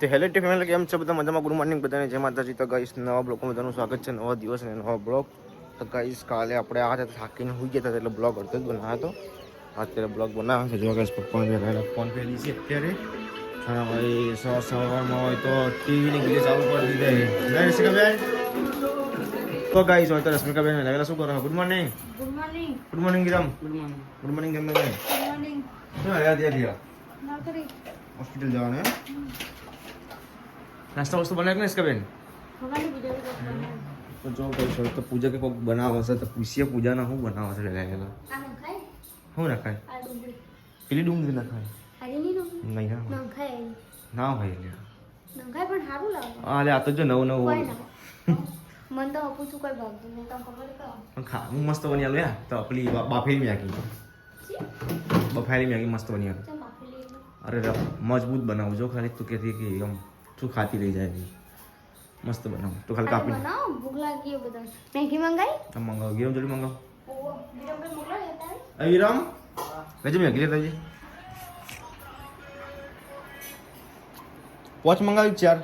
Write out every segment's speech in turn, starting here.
તો hello T family કેમ છે બધા મજામાં? ગુડ મોર્નિંગ બધાને, જય માતાજી. તો ગાઈસ નવા બ્લોગમાં બધાનું સ્વાગત છે. નવા દિવસ અને નવા બ્લોગ. તો ગાઈસ કાલે આપણે આ હતા થાકીને હોઈ ગયા હતા એટલે બ્લોગ અડધો જ બનાવ્યો હતો. અત્યારે બ્લોગ બનાવ્યો છે. જો ગાઈસ પપ્પાને પહેલાં ફોન ફેરી છે અત્યારે. હા ભાઈ સવારમાં હોય તો ટીવીની ગીલે ચાલુ કરી દીધા. રશ્મિકાબેન તો ગાઈસ હોય તો રશ્મિકાબેન લાવેલા શું કરો? Good morning. Good morning. Good morning ગિરામ. Good morning. ગુડ મોર્નિંગ કેમ બેન? Good morning. શું આવ્યા ત્યાં નોકરી. હોસ્પિટલ જવાનું એમ? નાસ્તા વસ્તુ બનાવે કે નહીં બેન? ભગવાનની પૂજા કરવાની. તો જો કઈ છો તો પૂજા કે કોઈક બનાવે છે તો પૂછીએ પૂજાના શું બનાવે છે પહેલાં આ નખાય? શું નખાય? આ ડુંગળી. પેલી ડુંગળી નખાય આની નહીં નહીં હા નખાય. ના ભાઈ લે નખાય પણ સારું લાગે. હા લે આ તો જો નવું કોઈ નવું ના. મન તો હપું છું કોઈ ભાગતું નહીં. તમને ખબર કહો. પણ ખાવું મસ્ત બની આલે તો પેલી બાફેલી મેગી બફાયેલી મેગી મસ્ત બની આલે. ચમ આપેલી એટલે. અરે મજબૂત બનાવું જો ખાલી તું કહેતી કે આમ તું ખાતી રહી જાય મસ્ત બનાવું તો ખાલી કાપી બનાવો ભૂખ લાગી એ બધા. મેગી મંગાઈ? તમે મંગાવો ગેમ જોડી મંગાવો ઓહો બીજો કોઈ મોકલાય હતા? અવિરામ લેજે મેગી લેતા જઈએ વોચ મંગાવી ચાર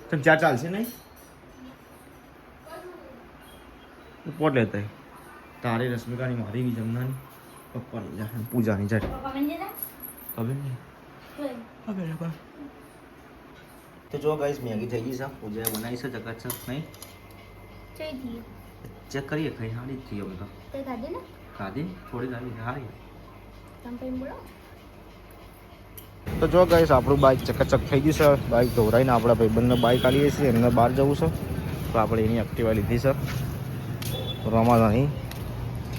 તમે ચાર ચાલશે નહીં પોટ લેતા તારી રશ્મિકાની મારી બી જમનાની પપ્પાની જાય પૂજાની જાય પપ્પા મને દેતા? ખબર નહીં કોઈ. બરાબર તો જો ગાઈસ મેગી થઈ ગઈ છે પૂજા બનાવી છે ચકાચક નહીં ચઈ દી. ચેક કરીએ ખાઈ સારી જ થઈ અમે તો તે ખાધી ને? ખાધી થોડી ખાધી સારી તમે કઈ બોલો. તો જો ગાઈસ આપણું બાઇક ચકાચક થઈ ગયું છે બાઇક ધોરાઈને આપણા ભાઈબંધને બાઇક આલીએ છીએ એમને બહાર જવું છે તો આપણે એની એક્ટિવા લીધી છે રમા નહીં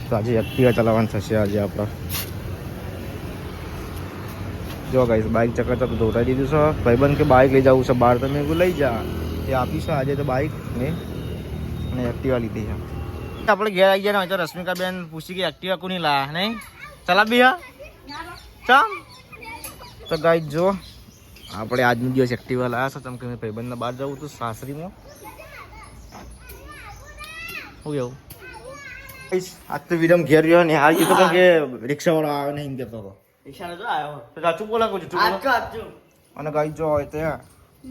તો આજે એક્ટિવા ચલાવવાનું થશે આજે આપણા જો ગાઈસ બાઇક ચકાચક ધોરાઈ દીધું છે ભાઈબંધ કે બાઇક લઈ જવું છે બહાર તમે એવું લઈ જા એ આપીશું આજે તો બાઇક ને અને એક્ટિવા લીધી છે આપણે ઘેર આવી ગયા ને તો રશ્મિકાબેન પૂછી કે એક્ટિવા કોની લા નહીં ચલાવી હા ચમ તો ગાઈસ જો આપણે આજનો દિવસ એક્ટિવા લાયા છે ચમ કે ભાઈબંધને બહાર જવું હતું સાસરીમાં શું એવું આજ તો વિરમ ઘેર રહ્યો ને આ કીધું કે રિક્ષાવાળો આવે નહીં કહેતો હતો ઈશાનો જો આવ્યો તો સાચું બોલા કહું છું આચું અને ગાઈસ જો હોય ત્યાં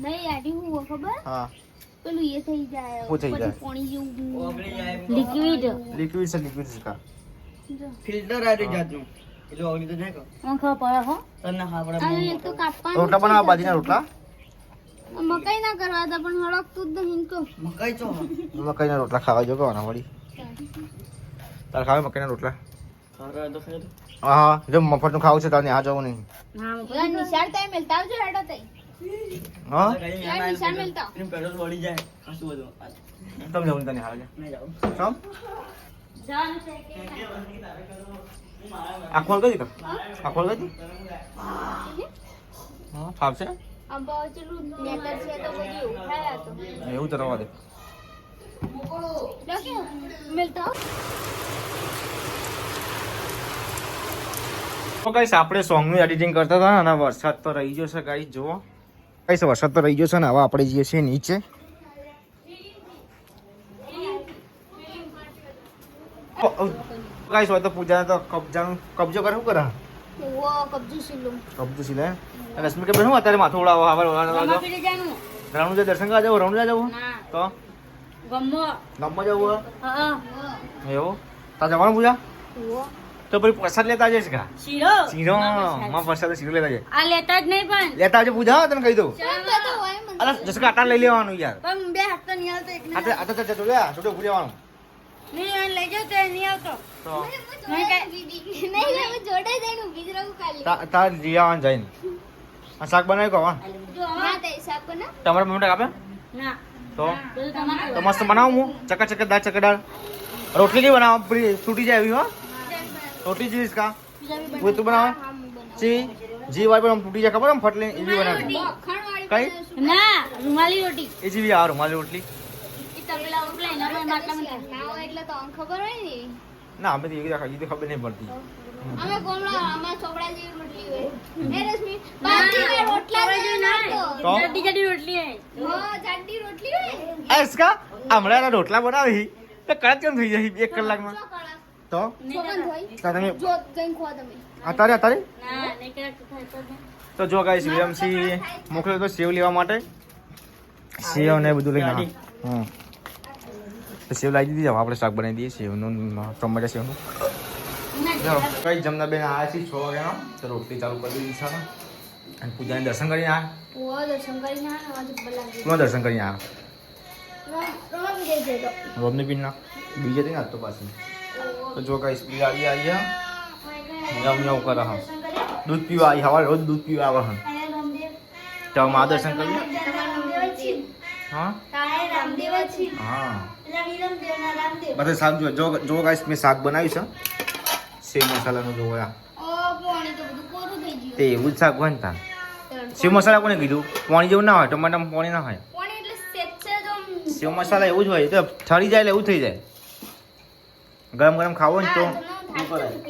નહીં આડી હું ખબર હા પેલું એ થઈ જાય શું થઈ જાય? પછી પાણી જેવું ઓગળી જાય લિક્વિડ લિક્વિડ છે લિક્વિડ છે કા ફિલ્ટર આવી જાતું એટલે ઓગળી તો જાય કો મને ખબર પડે હો. તને ખાવડે આ એક તો કાપવાનું રોટલા બનાવવા બાજીના રોટલા મકાઈ ના કરવા હતા પણ હળકતું જ નહીં તો. મકાઈ ચો મકાઈના રોટલા ખાવા જો કહેવાના વળી તારે ખાવે મકાઈના રોટલા ખાવડે તો ખાઈ હા જો મફતનું ખાવું છે તારે આ જવું નહીં હા નિશાળ તઈ મેલતા આવજો હેડો તઈ. હા યાર નિશાળ મેલતા. એમ પેટ્રોલ વળી જાય કશું બધું તમે જવું તને હાલ નહીં જાઉં સમ જાન છે કે આ ખોલ ગઈ આ ખોલ ગઈ હા ફાવશે આ બાજુનું નેટર છે તો બધી ઉઠાયા તો એવું તો રવા દે લખે મેલતા આવ. તો ગાઈસ આપણે સોંગનું એડિટિંગ કરતા હતા અને વરસાદ તો રહી ગયો છે ગાઈસ જુઓ ગાઈસ વરસાદ તો રહી ગયો છે ને હવે આપણે જઈએ છીએ નીચે ગાઈસ હોય તો પૂજા તો કબજો કરે શું કરે વો કબજો સિલું કબજો સિલે રશ્મિકા બેન હું અત્યારે માથું ઉડાવો હવે ગમા પીડે જાનું રણુજા દર્શન કરવા જવું રણુજા જવું ના તો ગમો ગામમાં જવું હા એવું તા જવાનું પૂજા વો તો પછી પ્રસાદ લેતા જઈશ કા શીરો શીરો માં પ્રસાદ શીરો લેતા જાય આ લેતા જ નહીં પણ લેતા આવજો પૂજા તને કહી દઉં ચાલ તો હોય મને અરે જસકા આટા લઈ લેવાનું યાર પણ બે હાથ તો નહીં આવતો એક ને આટા આટા તો લે છોટો પૂજાવાનું નહીં લઈ જાવ તો નહીં આવતો તો નહીં જોડે જઈને ઊભી જ રહું ખાલી તાર જીયાવાન જઈને આ શાક બનાવી કહો જો ના તે હિસાબ પર ના તમારે મમ્મી આપે ના તો બધું તમારે તો મસ્ત બનાવું હું ચકા દાળ ચકડાળ રોટલી નહીં બનાવ તૂટી જાય એવી હો રોટલી જીવીશ કા હું તું બનાવે જી વાય પણ તૂટી જાય ખબર આમ ફટલી એવી બનાવી કઈ ના રૂમાલી રોટી એ જેવી આ રૂમાલી રોટલી ઈ તપેલા ઉપલા એના પર માટલામાં ના હોય એટલે તો અમને ખબર હોય ને ના અમે તો એવી રાખી તો ખબર નહીં પડતી અમે કોમળા અમાર છોકરા જેવી રોટલી હોય એ રશ્મિ બાકી મે રોટલા જ ના તો જાડી જાડી રોટલી હોય હો જાડી રોટલી હોય એસકા હમણાં રોટલા બનાવી તો કડક કેમ થઈ જાય 1 કલાકમાં તો છોકન હોય તમે જો જઈને ખો તમે અત્યારે ના ને કે થાય તો તો જો ગાઈસ વિરમસિંહ મોકલ્યો તો સેવ લેવા માટે સેવ ને બધું લઈને હા તો સેવ લાવી દીધી આપણે શાક બનાવી દઈએ સેવનું ટમેટા સેવનું કઈ જમના બેન આવ્યા છીએ 6 વાગ્યાનો તો રોટલી ચાલુ કરી દીધી છે અને પૂજાને દર્શન કરીને આવ્યા દર્શન કરીને આવ્યા કોણ દર્શન કરીને આવ્યા રોમની પીના બીજે થી નાખતો પાછી તો જો ગાઈસ બિલાડી આવી ગયા મ્યાઉ મ્યાઉ કરે હા દૂધ પીવા આવી હવા રોજ દૂધ પીવા આવે હા તો મા દર્શન કરીએ હા હા બધા શાક જો ગાઈસ મેં શાક બનાવ્યું છે સેવ મસાલાનું જોયા તે એવું જ શાક બનતા સેવ મસાલા કોને કીધું પાણી જેવું ના હોય ટમાટામાં પાણી ના હોય સેવ મસાલા એવું જ હોય તો ઠરી જાય એટલે એવું થઈ જાય ગરમ ગરમ ખાવો ને તો શું કરાય